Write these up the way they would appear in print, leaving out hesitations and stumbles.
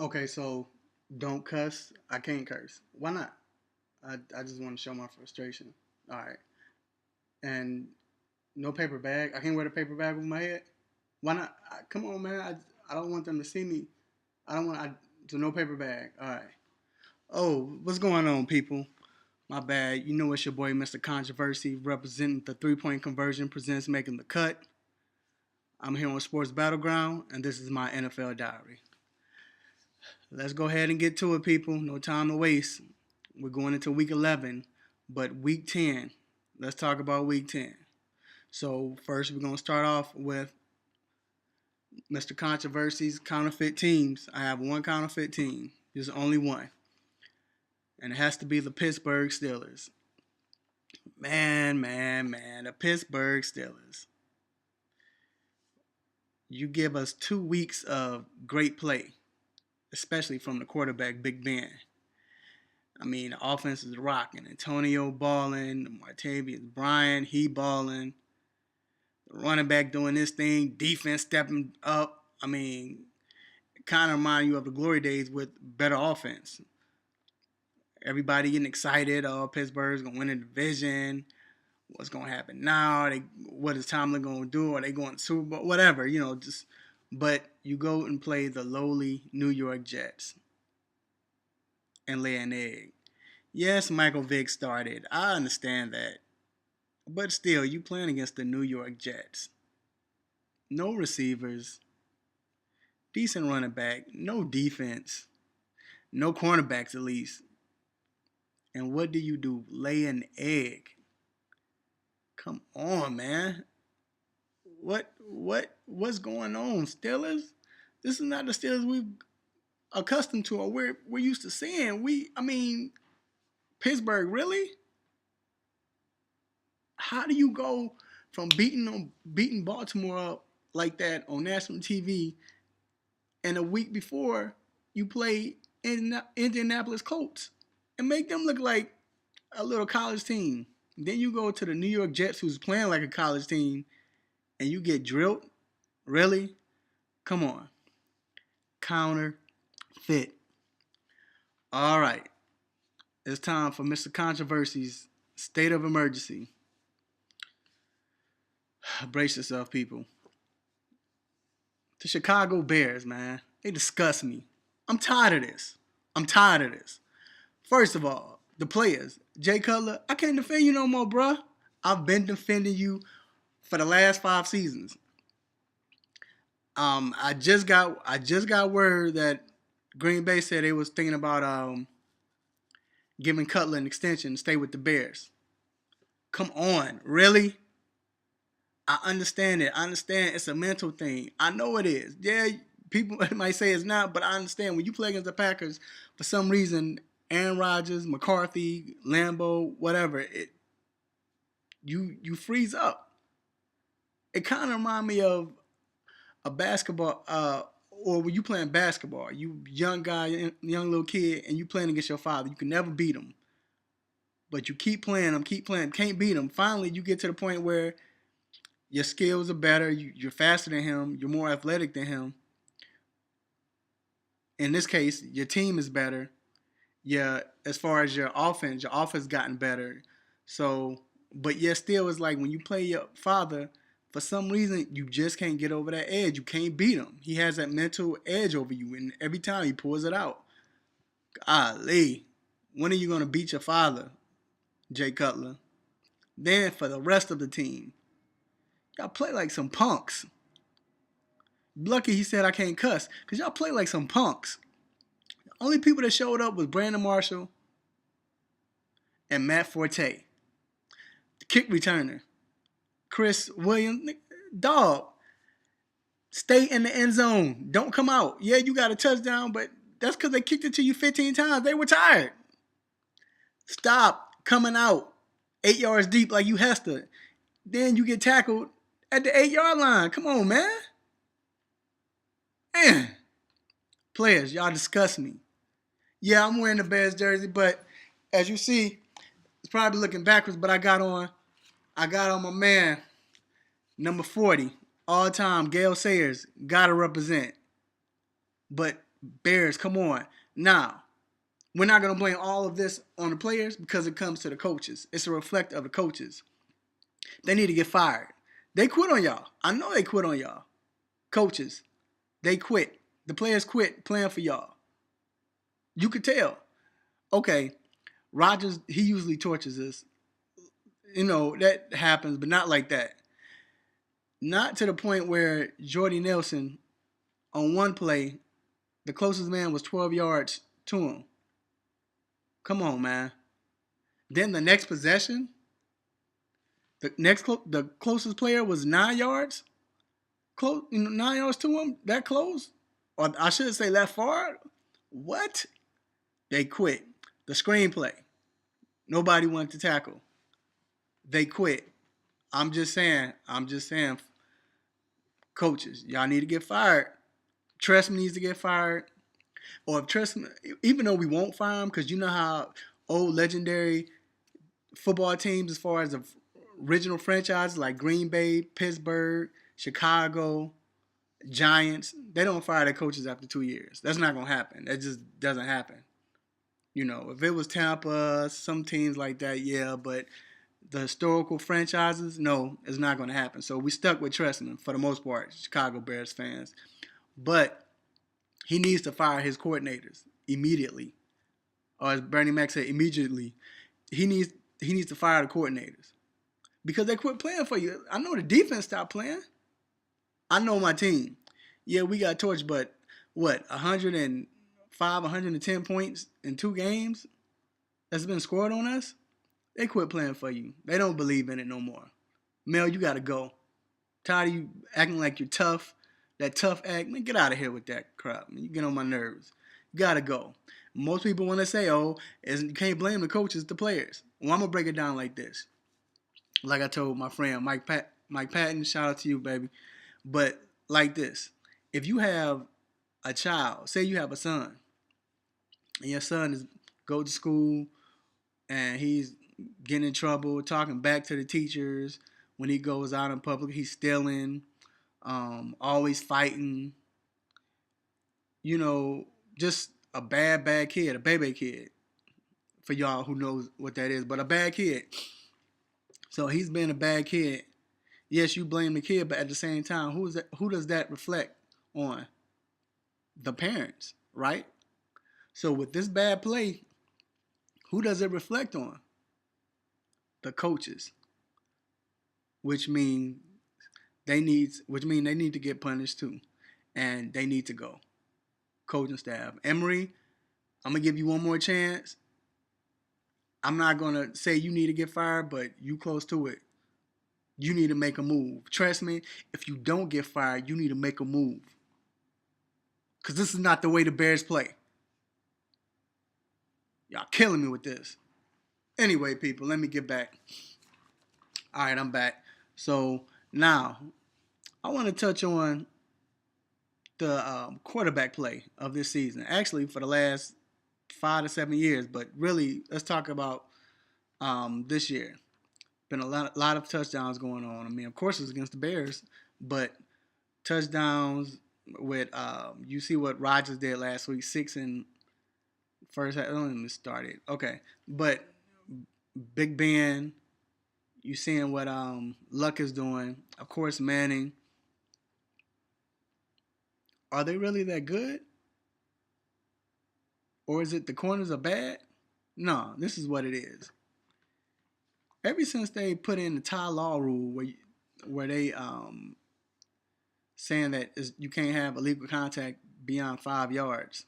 Okay, so don't cuss. I can't curse. Why not? I just want to show my frustration. All right. And no paper bag. I can't wear the paper bag over my head. Why not? Come on, man. I don't want them to see me. I don't want. So no paper bag. All right. Oh, what's going on, people? My bad. You know it's your boy, Mr. Controversy, representing the 3-point conversion presents making the cut. I'm here on Sports Battleground, and this is my NFL diary. Let's go ahead and get to it, people. No time to waste. We're going into week 11, but week 10. Let's talk about week 10. So, first, we're going to start off with Mr. Controversy's counterfeit teams. I have one counterfeit team. There's only one. And it has to be the Pittsburgh Steelers. Man. The Pittsburgh Steelers. You give us 2 weeks of great play, especially from the quarterback, Big Ben. I mean, the offense is rocking. Antonio balling, Martavius Bryant, he balling. The running back doing this thing, defense stepping up. I mean, it kind of reminds you of the glory days with better offense. Everybody getting excited. Oh, Pittsburgh's going to win the division. What's going to happen now? What is Tomlin going to do? Are they going to Super Bowl? Whatever, just. But you go and play the lowly New York Jets and lay an egg. Yes, Michael Vick started. I understand that. But still, you playing against the New York Jets. No receivers. Decent running back. No defense. No cornerbacks, at least. And what do? Lay an egg. Come on, man. What's going on, Steelers? This is not the Steelers we've accustomed to or we're used to seeing. Pittsburgh, really? How do you go from beating Baltimore up like that on national TV, and a week before you play Indianapolis Colts and make them look like a little college team? Then you go to the New York Jets, who's playing like a college team, and you get drilled? Really? Come on. Counterfeit. All right. It's time for Mr. Controversy's State of Emergency. Brace yourself, people. The Chicago Bears, man. They disgust me. I'm tired of this. First of all, the players. Jay Cutler, I can't defend you no more, bruh. I've been defending you for the last 5 seasons. I just got word that Green Bay said they was thinking about giving Cutler an extension to stay with the Bears. Come on, really? I understand it. I understand it's a mental thing. I know it is. Yeah, people might say it's not, but I understand when you play against the Packers, for some reason, Aaron Rodgers, McCarthy, Lambeau, whatever, you freeze up. It kind of reminds me of a basketball, or when you playing basketball, you young guy, young little kid, and you playing against your father. You can never beat him, but you keep playing him, can't beat him. Finally, you get to the point where your skills are better. You're faster than him. You're more athletic than him. In this case, your team is better. Yeah, as far as your offense gotten better. So, but yet still, it's like when you play your father, for some reason, you just can't get over that edge. You can't beat him. He has that mental edge over you, and every time he pulls it out. Golly, when are you going to beat your father, Jay Cutler? Then for the rest of the team, y'all play like some punks. Lucky he said I can't cuss, because y'all play like some punks. The only people that showed up was Brandon Marshall and Matt Forte. The kick returner. Chris Williams. Dog, stay in the end zone. Don't come out. Yeah, you got a touchdown, but that's because they kicked it to you 15 times. They were tired. Stop coming out 8 yards deep like you Hester. Then you get tackled at the 8-yard line. Come on, man. Man. Players, y'all disgust me. Yeah, I'm wearing the Bears jersey, but as you see, it's probably looking backwards, but I got on my man, number 40, all time, Gale Sayers, gotta represent. But Bears, come on. Now, we're not going to blame all of this on the players because it comes to the coaches. It's a reflect of the coaches. They need to get fired. They quit on y'all. I know they quit on y'all. Coaches, they quit. The players quit playing for y'all. You could tell. Okay, Rodgers, he usually tortures us. That happens, but not like that. Not to the point where Jordy Nelson, on one play, the closest man was 12 yards to him. Come on, man. Then the next possession, the closest player was 9 yards. 9 yards to him. That close, or I should say that far. What? They quit. The screenplay. Nobody wanted to tackle. They quit. I'm just saying. Coaches, y'all need to get fired. Trestman needs to get fired. Or if Trestman, even though we won't fire him, because you know how old legendary football teams, as far as the original franchises like Green Bay, Pittsburgh, Chicago, Giants, they don't fire their coaches after 2 years. That's not going to happen. That just doesn't happen. If it was Tampa, some teams like that, yeah, but the historical franchises, no, it's not going to happen. So we stuck with Trestman for the most part, Chicago Bears fans. But he needs to fire his coordinators immediately. Or as Bernie Mac said, immediately. He needs to fire the coordinators. Because they quit playing for you. I know the defense stopped playing. I know my team. Yeah, we got torched, but what, 105, 110 points in 2 games that's been scored on us? They quit playing for you. They don't believe in it no more. Mel, you got to go. Tired of you acting like you're tough. That tough act, man, get out of here with that crap. Man, you get on my nerves. You got to go. Most people want to say, you can't blame the coaches, the players. Well, I'm going to break it down like this. Like I told my friend Mike Patton, shout out to you, baby. But like this, if you have a child, say you have a son, and your son go to school and he's getting in trouble, talking back to the teachers. When he goes out in public, he's stealing, always fighting. Just a bad kid, a baby kid. For y'all who knows what that is, but a bad kid. So he's been a bad kid. Yes, you blame the kid, but at the same time, who does that reflect on? The parents, right? So with this bad play, who does it reflect on? The coaches. Which mean they need to get punished too. And they need to go. Coaching staff. Emory, I'm gonna give you one more chance. I'm not gonna say you need to get fired, but you close to it. You need to make a move. Trust me, if you don't get fired, you need to make a move. Because this is not the way the Bears play. Y'all killing me with this. Anyway, people, let me get back. All right, I'm back. So now, I want to touch on the quarterback play of this season. Actually, for the last 5 to 7 years, but really, let's talk about this year. Been a lot of touchdowns going on. I mean, of course, it's against the Bears, but touchdowns with you see what Rodgers did last week, 6 in first half. Don't even start it. Okay, but Big Ben, you seeing what Luck is doing. Of course, Manning. Are they really that good? Or is it the corners are bad? No, this is what it is. Ever since they put in the Ty Law rule where they saying that you can't have illegal contact beyond 5 yards,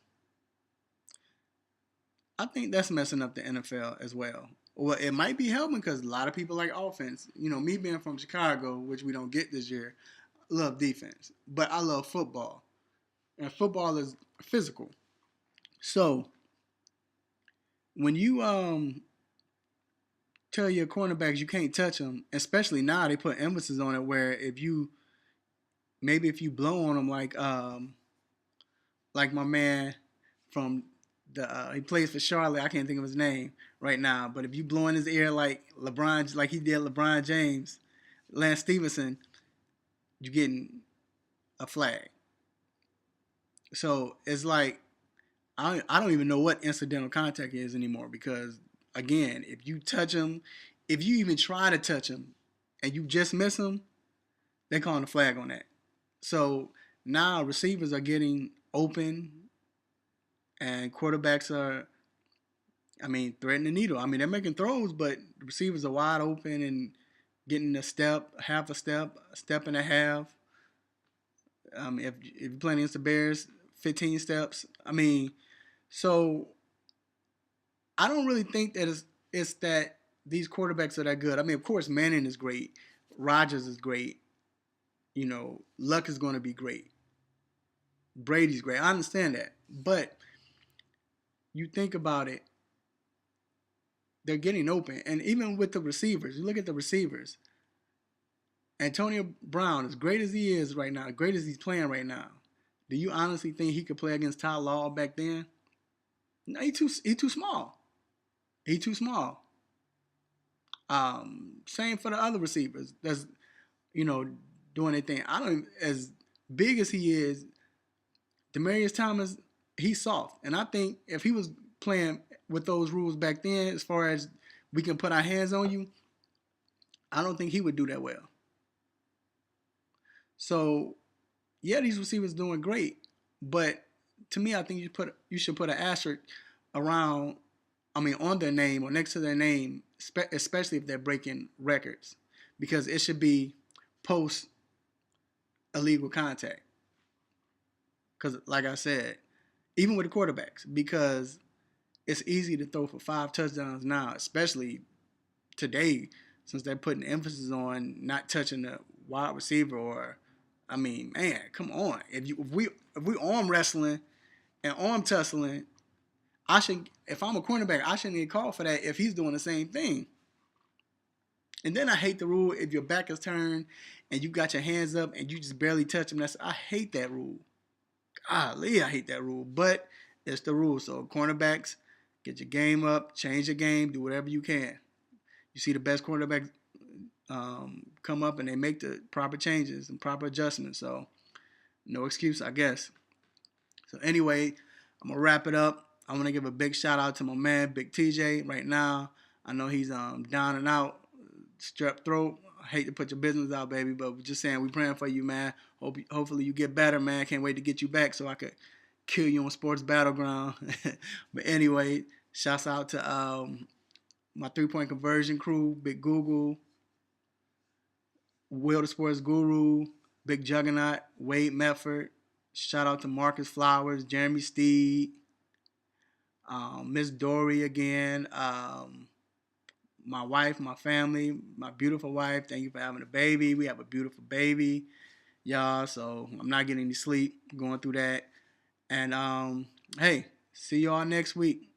I think that's messing up the NFL as well. Well, it might be helping because a lot of people like offense. Me being from Chicago, which we don't get this year, love defense. But I love football. And football is physical. So, when you tell your cornerbacks you can't touch them, especially now they put emphasis on it where if you blow on them like my man from he plays for Charlotte, I can't think of his name right now, but if you blow in his ear like LeBron, like he did LeBron James, Lance Stevenson, you're getting a flag. So it's like I don't even know what incidental contact is anymore because again, if you touch him, if you even try to touch him, and you just miss him, they calling a flag on that. So now receivers are getting open, and quarterbacks are, I mean, threading the needle. I mean, they're making throws, but the receivers are wide open and getting a step, half a step and a half. If you're playing against the Bears, 15 steps. I mean, so I don't really think that it's that these quarterbacks are that good. I mean, of course, Manning is great, Rodgers is great. You know, Luck is going to be great. Brady's great. I understand that, but you think about it, they're getting open, and even with the receivers, you look at the receivers. Antonio Brown, as great as he is right now, great as he's playing right now, do you honestly think he could play against Ty Law back then? No, he too small. He too small. Same for the other receivers. That's you know doing their thing. I don't as big as he is. Demarius Thomas, he's soft, and I think if he was playing with those rules back then, as far as we can put our hands on you, I don't think he would do that well. So yeah, these receivers doing great, but to me, I think you should put an asterisk around. I mean, on their name or next to their name, especially if they're breaking records, because it should be post illegal contact. Because, like I said, even with the quarterbacks, because it's easy to throw for 5 touchdowns now, especially today, since they're putting emphasis on not touching the wide receiver. Or, I mean, man, come on. If we arm wrestling and arm tussling, I should. If I'm a cornerback, I shouldn't get called for that if he's doing the same thing. And then I hate the rule if your back is turned and you got your hands up and you just barely touch him. I hate that rule. Golly, I hate that rule. But it's the rule. So cornerbacks, get your game up, change your game, do whatever you can. You see the best cornerbacks come up and they make the proper changes and proper adjustments. So no excuse, I guess. So anyway, I'm gonna wrap it up. I want to give a big shout out to my man, Big TJ. Right now, I know he's down and out, strep throat. I hate to put your business out, baby, but we're just saying we praying for you, man. Hopefully you get better, man. Can't wait to get you back so I could kill you on Sports Battleground. But anyway, shouts out to my 3-point conversion crew, Big Google, Will the Sports Guru, Big Juggernaut, Wade Medford. Shout out to Marcus Flowers, Jeremy Steed, Miss Dory again, my wife, my family, my beautiful wife. Thank you for having a baby. We have a beautiful baby, y'all. So I'm not getting any sleep going through that. And hey, see y'all next week.